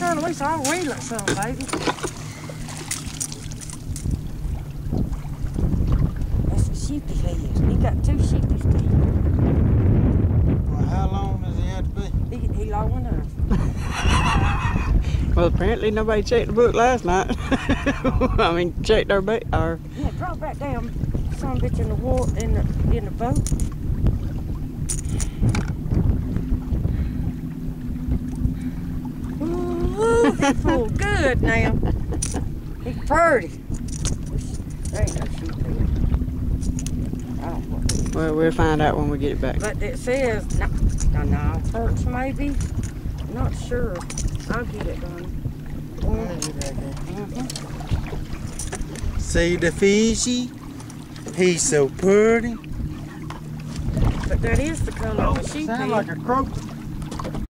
sure at least I'll reel it some, baby. That's what sheepy he is. He got 2 sheepies to eat. Well, how long does he have to be? He long enough. Well, apparently nobody checked the book last night. I mean, checked our bait. Yeah, drop that damn son bitch in the water in the boat. Ooh, he pulled good now. He's pretty. There ain't no sheep here. I don't know. Well, we'll find out when we get it back. But it says no, perch maybe. Not sure. I'll get it done. See the fishy? He's so pretty. But that is the color of the sheep. Sound like a croaker.